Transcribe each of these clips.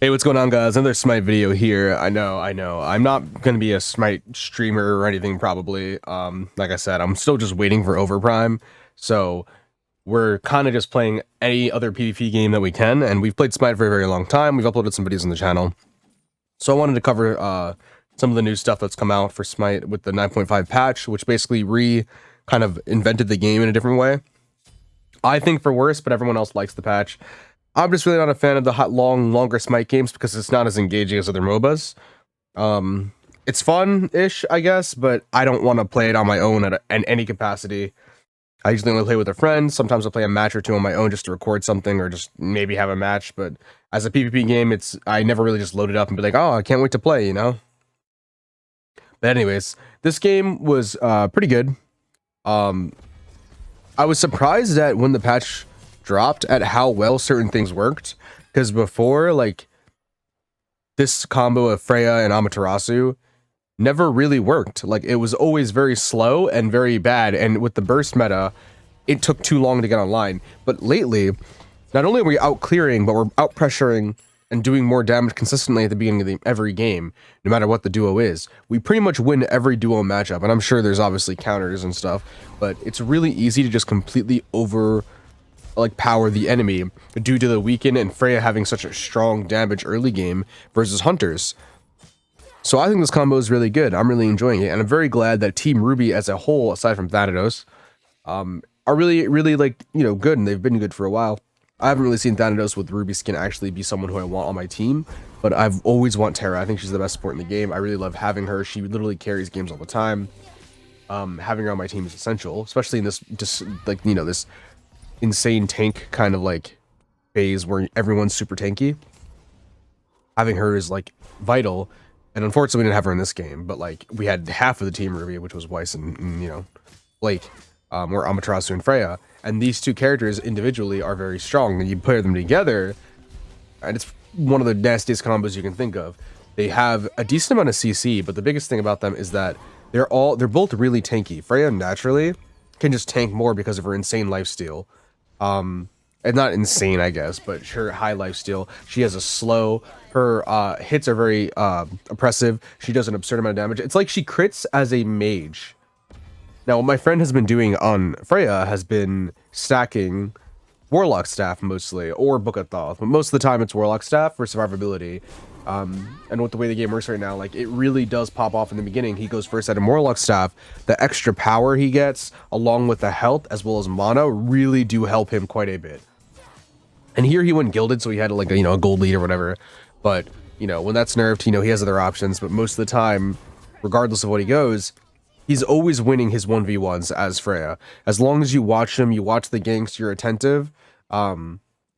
Hey, what's going on, guys? Another Smite video here. I know. I'm not gonna be a Smite streamer or anything, probably. Like I said, I'm still just waiting for Overprime. So we're kind of just playing any other PvP game that we can, and we've played Smite for a very long time. We've uploaded some videos on the channel. So I wanted to cover some of the new stuff that's come out for Smite with the 9.5 patch, which basically kind of invented the game in a different way. I think for worse, but everyone else likes the patch. I'm just really not a fan of the longer Smite games because it's not as engaging as other MOBAs. Um, it's fun-ish, I guess, but I don't want to play it on my own in any capacity. I usually only play with a friend. Sometimes I'll play a match or two on my own just to record something or just maybe have a match. But as a PvP game, I never really just load it up and be like, oh, I can't wait to play, you know? But anyways, this game was pretty good. Um, I was surprised that when the patch dropped at how well certain things worked, because before, like, this combo of Freya and Amaterasu never really worked. Like, it was always very slow and very bad, and with the burst meta, it took too long to get online. But lately, not only are we out clearing, but we're out pressuring and doing more damage consistently at the beginning of every game, no matter what the duo is. We pretty much win every duo matchup, and I'm sure there's obviously counters and stuff, but it's really easy to just completely power the enemy due to the weaken and Freya having such a strong damage early game versus hunters. So I think this combo is really good. I'm really enjoying it, and I'm very glad that Team Ruby as a whole, aside from Thanatos, are really like, you know, good, and they've been good for a while. I haven't really seen Thanatos with Ruby skin actually be someone who I want on my team, but I've always want Terra. I think she's the best support in the game. I really love having her. She literally carries games all the time. Having her on my team is essential, especially in this just like, you know, this insane tank kind of like phase where everyone's super tanky. Having her is like vital, and unfortunately we didn't have her in this game, but like we had half of the team Ruby, which was Weiss and you know, Blake, or Amaterasu and Freya, and these two characters individually are very strong, and you pair them together and it's one of the nastiest combos you can think of. They have a decent amount of CC, but the biggest thing about them is that they're both really tanky. Freya naturally can just tank more because of her insane lifesteal. And not insane, I guess, but her high lifesteal. She has a slow. Her hits are very oppressive. She does an absurd amount of damage. It's like she crits as a mage. Now, what my friend has been doing on Freya has been stacking Warlock Staff mostly, or Book of Thoth, but most of the time it's Warlock Staff for survivability. And with the way the game works right now, like, it really does pop off in the beginning. He goes first at a Warlock Staff. The extra power he gets, along with the health as well as mana, really do help him quite a bit. And here he went gilded, so he had like a, you know, a gold lead or whatever. But, you know, when that's nerfed, you know, he has other options. But most of the time, regardless of what he goes, he's always winning his 1v1s as Freya. As long as you watch him, you watch the ganks, you're attentive,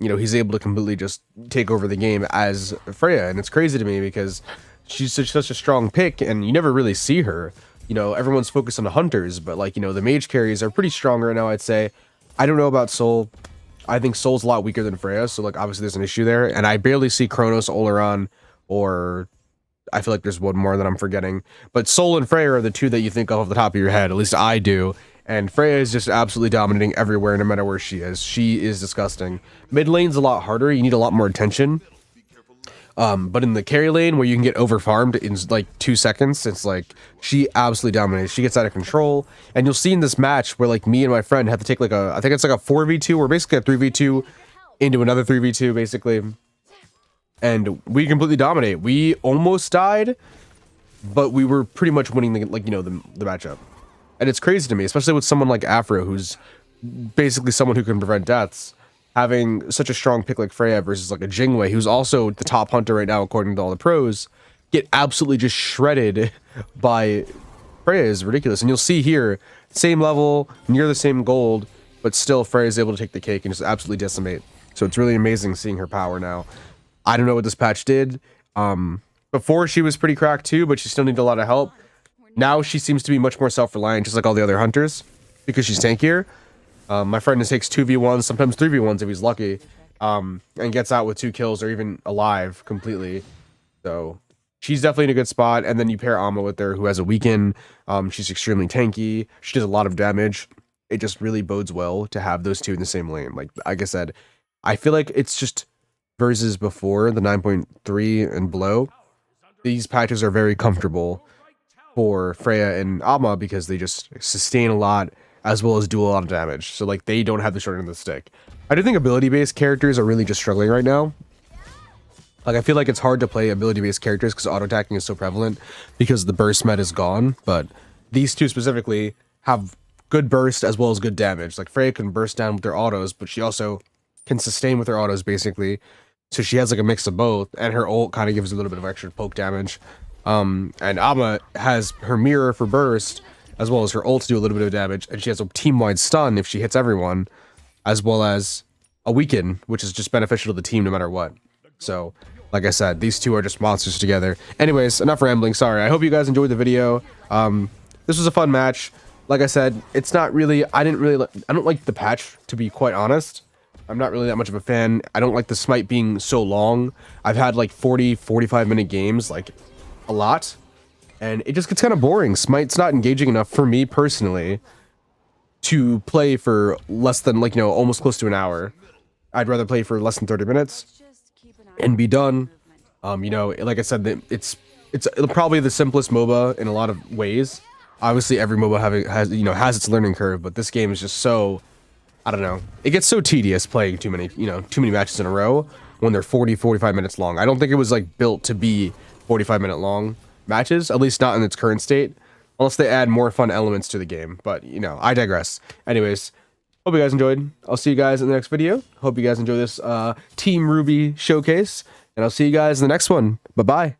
you know, he's able to completely just take over the game as Freya. And it's crazy to me because she's such a strong pick, and you never really see her. You know, everyone's focused on the hunters, but like, you know, the mage carries are pretty strong right now, I'd say. I don't know about Soul. I think Soul's a lot weaker than Freya, so like obviously there's an issue there. And I barely see Kronos, Oleron, or I feel like there's one more that I'm forgetting. But Soul and Freya are the two that you think of off the top of your head. At least I do. And Freya is just absolutely dominating everywhere, no matter where she is. She is disgusting. Mid lane's a lot harder. You need a lot more attention. But in the carry lane, where you can get over farmed in like 2 seconds, it's like she absolutely dominates. She gets out of control, and you'll see in this match where like me and my friend have to take like I think it's like a 4v2 or basically a 3v2 into another 3v2 basically, and we completely dominate. We almost died, but we were pretty much winning the, like, you know, the matchup. And it's crazy to me, especially with someone like Afro, who's basically someone who can prevent deaths, having such a strong pick like Freya versus like a Jingwei, who's also the top hunter right now according to all the pros, get absolutely just shredded by Freya is ridiculous. And you'll see here, same level, near the same gold, but still Freya is able to take the cake and just absolutely decimate. So it's really amazing seeing her power now. I don't know what this patch did. Before she was pretty cracked too, but she still needed a lot of help. Now she seems to be much more self-reliant, just like all the other hunters, because she's tankier. My friend just takes 2v1s, sometimes 3v1s if he's lucky, and gets out with 2 kills or even alive completely. So she's definitely in a good spot. And then you pair Amma with her, who has a weaken. She's extremely tanky. She does a lot of damage. It just really bodes well to have those two in the same lane. Like I said, I feel like it's just versus before the 9.3 and below, these patches are very comfortable for Freya and Amma because they just sustain a lot as well as do a lot of damage. So like they don't have the short end of the stick. I do think ability-based characters are really just struggling right now. Like I feel like it's hard to play ability-based characters because auto-attacking is so prevalent because the burst met is gone. But these two specifically have good burst as well as good damage. Like Freya can burst down with her autos, but she also can sustain with her autos basically. So she has like a mix of both, and her ult kind of gives a little bit of extra poke damage. And Amma has her mirror for burst, as well as her ult to do a little bit of damage, and she has a team-wide stun if she hits everyone, as well as a weaken, which is just beneficial to the team no matter what. So, like I said, these two are just monsters together. Anyways, enough rambling, sorry. I hope you guys enjoyed the video. This was a fun match. Like I said, it's not really, I don't like the patch, to be quite honest. I'm not really that much of a fan. I don't like the Smite being so long. I've had like 40, 45-minute games, like a lot. And it just gets kind of boring. Smite's not engaging enough for me personally to play for less than like, almost close to an hour. I'd rather play for less than 30 minutes and be done. Like I said, it's probably the simplest MOBA in a lot of ways. Obviously every MOBA has its learning curve, but this game is just so, I don't know. It gets so tedious playing too many matches in a row when they're 40, 45 minutes long. I don't think it was like built to be 45-minute long matches, at least not in its current state, unless they add more fun elements to the game. But, I digress. Anyways, hope you guys enjoyed. I'll see you guys in the next video. Hope you guys enjoy this Team Ruby showcase, and I'll see you guys in the next one. Bye-bye.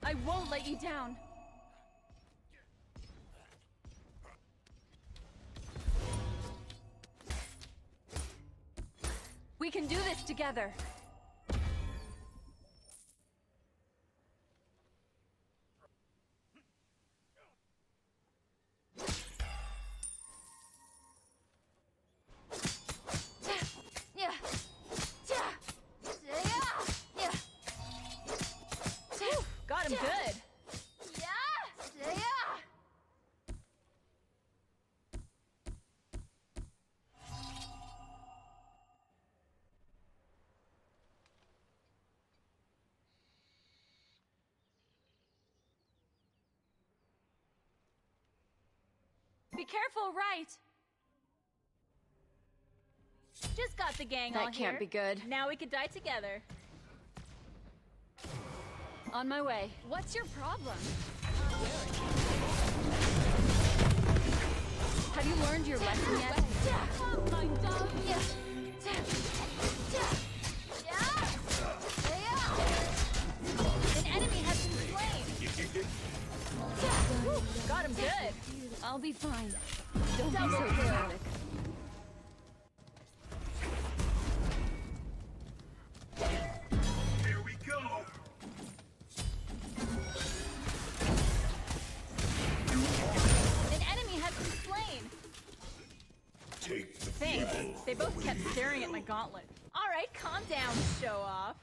I won't let you down. We can do this together. Got him good. Be careful, right? Just got the gang all here. That can't be good. Now we could die together. On my way. What's your problem? Have you learned your lesson yet? An enemy has been slain. Got him good. I'll be fine. Don't be so dramatic. Here we go. An enemy has been slain. Take the Thanks. They both kept staring at my gauntlet. All right, calm down, show off.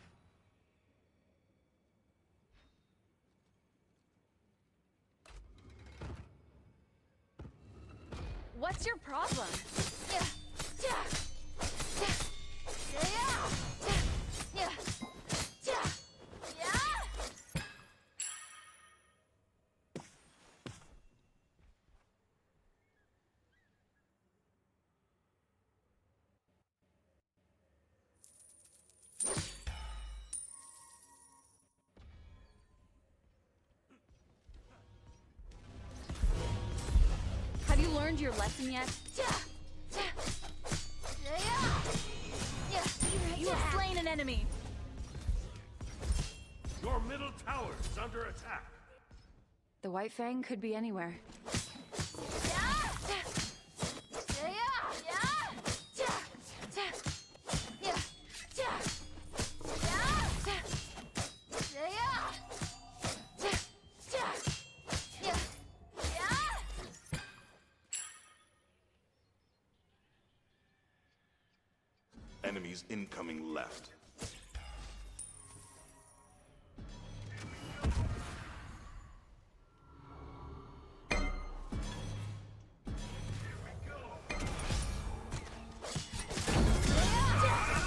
What's your problem? Have you learned your lesson yet? You have slain an enemy. Your middle tower is under attack. The White Fang could be anywhere. enemies incoming left.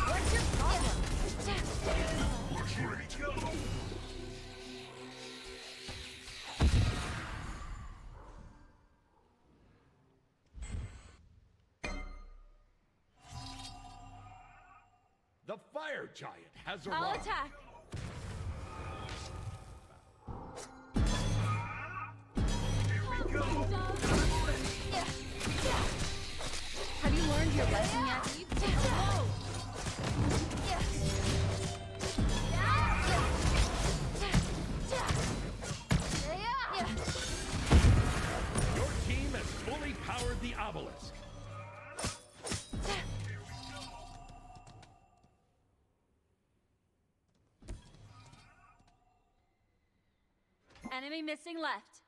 What's your problem? The fire giant has I'll arrived. attack. Have you learned your lesson yet? Your team has fully powered the obelisk. Enemy missing left.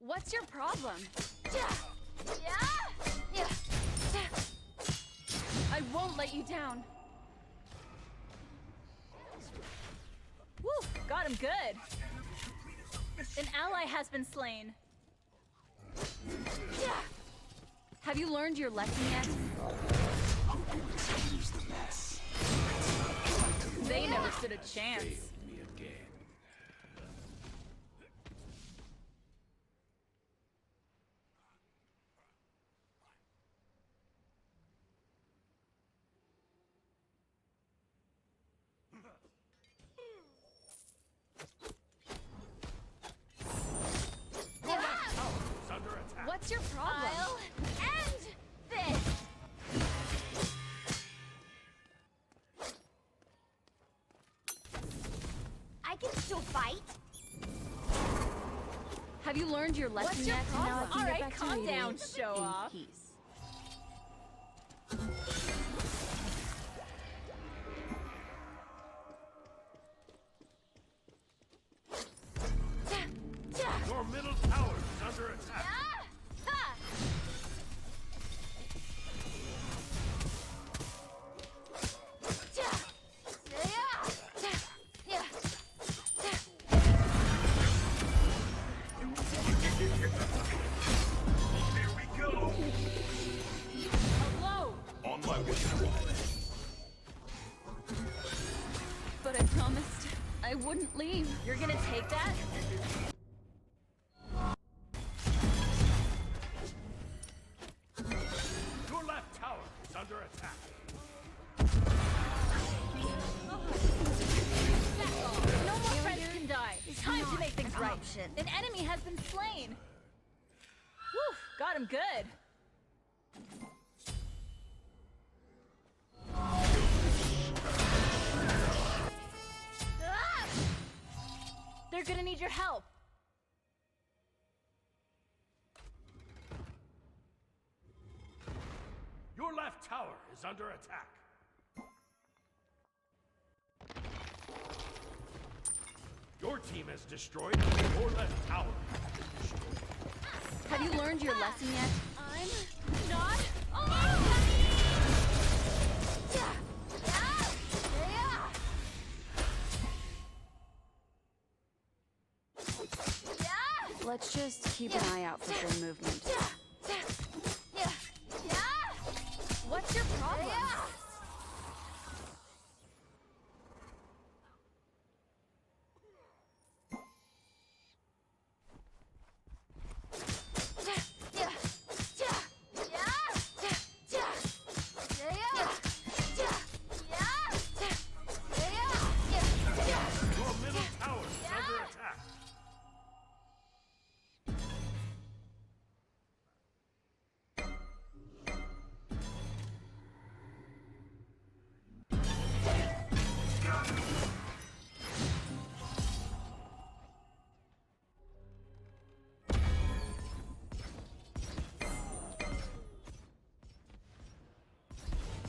What's your problem? I won't let you down. Woo, got him good. An ally has been slain. Have you learned your lesson yet? They never stood a chance. Me again. Your left tower is under attack. What's your problem? I'll end this! I can still fight. Have you learned your lesson What's your yet? problem? Now I can All get right, back to calm reading down, show in off. peace. Your middle tower is under attack. Here we go. Hello! On my way. But I promised I wouldn't leave. You're gonna take that? Your left tower is under attack. No more friends can die. It's time to make things an right. option. An enemy has been slain. Whew, got him good. They're gonna need your help. Your left tower is under attack. Your team has destroyed your left tower. Have you learned your lesson yet? I'm not. Let's just keep an eye out for good movement. What's your problem? Your middle tower is under attack.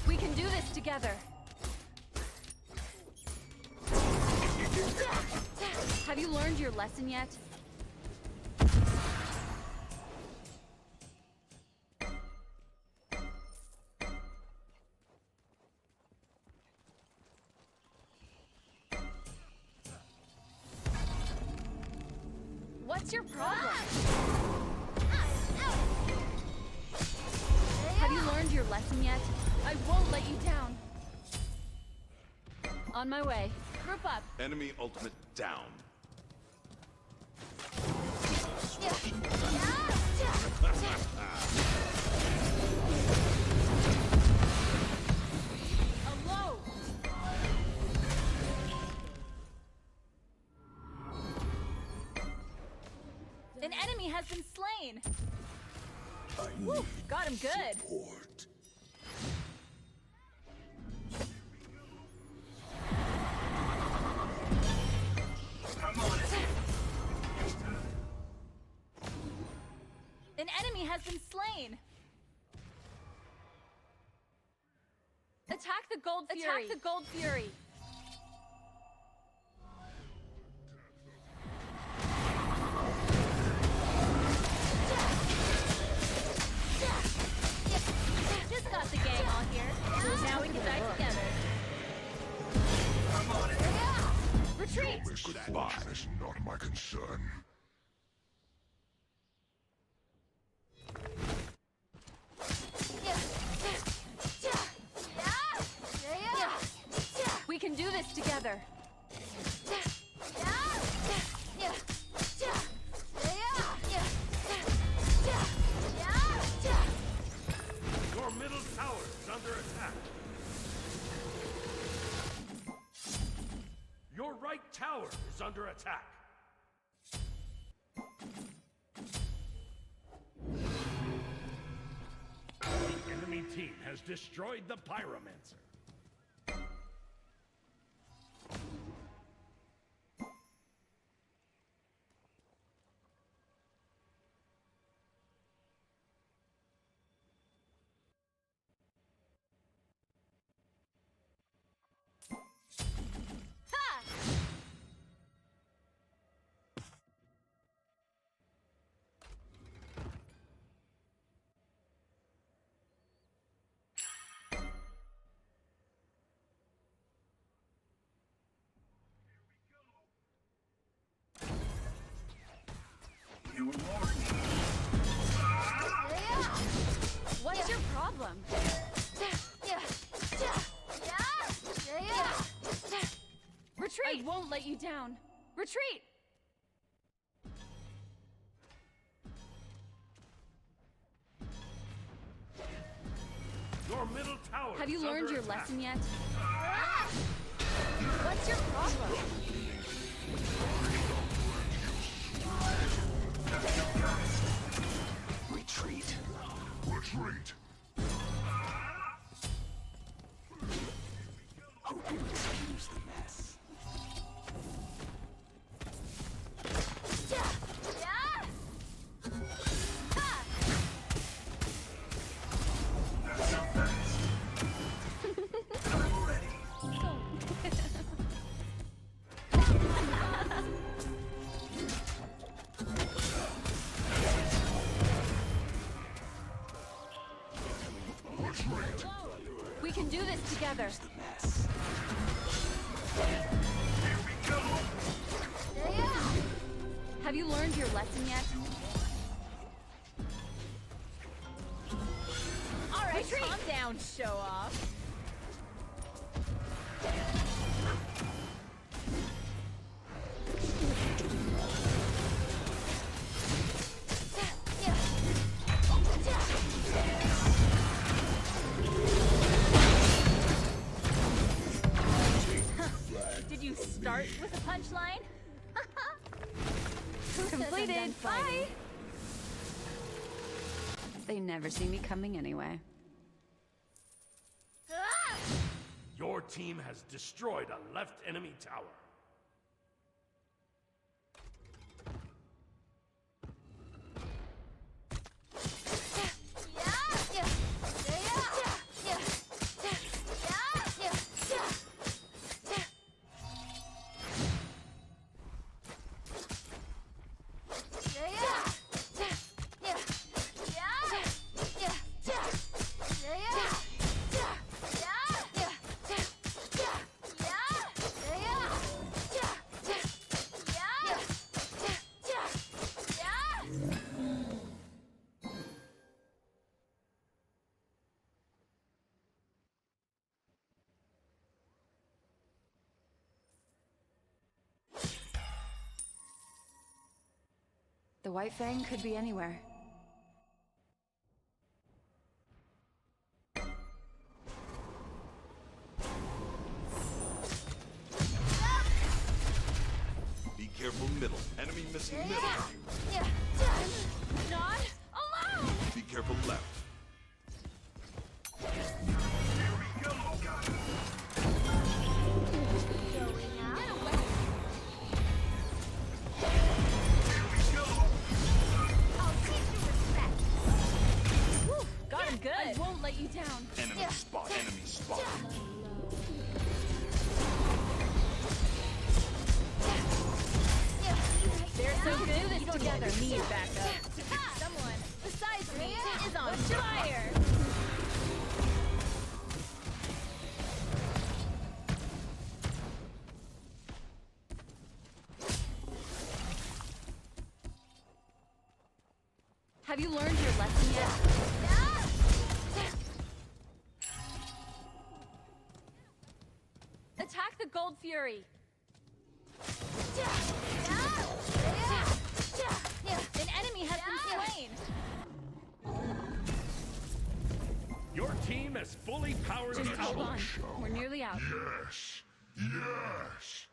We can do this together. Have you learned your lesson yet? What's your problem? Have you learned your lesson yet? I won't let you down. On my way. Group up. Enemy ultimate down. Alone. An enemy has been slain. Woo, got him good. Support. An enemy has been slain. Attack the gold fury. Attack the gold fury. Just got the gang all here. Now we can die together. Retreat. Goodbye. Is not my concern. We can do this together. Your middle tower is under attack. Your right tower is under attack. The enemy team has destroyed the Pyromancer. Ha! What's your problem? Retreat! I won't let you down. Retreat! Your middle tower Have you is learned under your attack. lesson yet? What's your problem? Retreat. Retreat. Hope you excuse the mess. We can do this together. The mess. Have you learned your lesson yet? All right, calm down, show off. Did you start with a punchline? Completed. Bye. They never see me coming anyway. Your team has destroyed a left enemy tower. The White Fang could be anywhere. Be careful middle. Enemy missing middle. Not alone! Be careful left. I'll teach you respect. Woo, got him good. I won't let you down. Enemy spot. Enemy spot. They're so good you don't together. Need backup. Someone besides me is on fire. Have you learned your lesson yet? Attack the Gold Fury. An enemy has been slain. Your team has fully powered Just the hold tower. on. We're nearly out. Yes. Yes.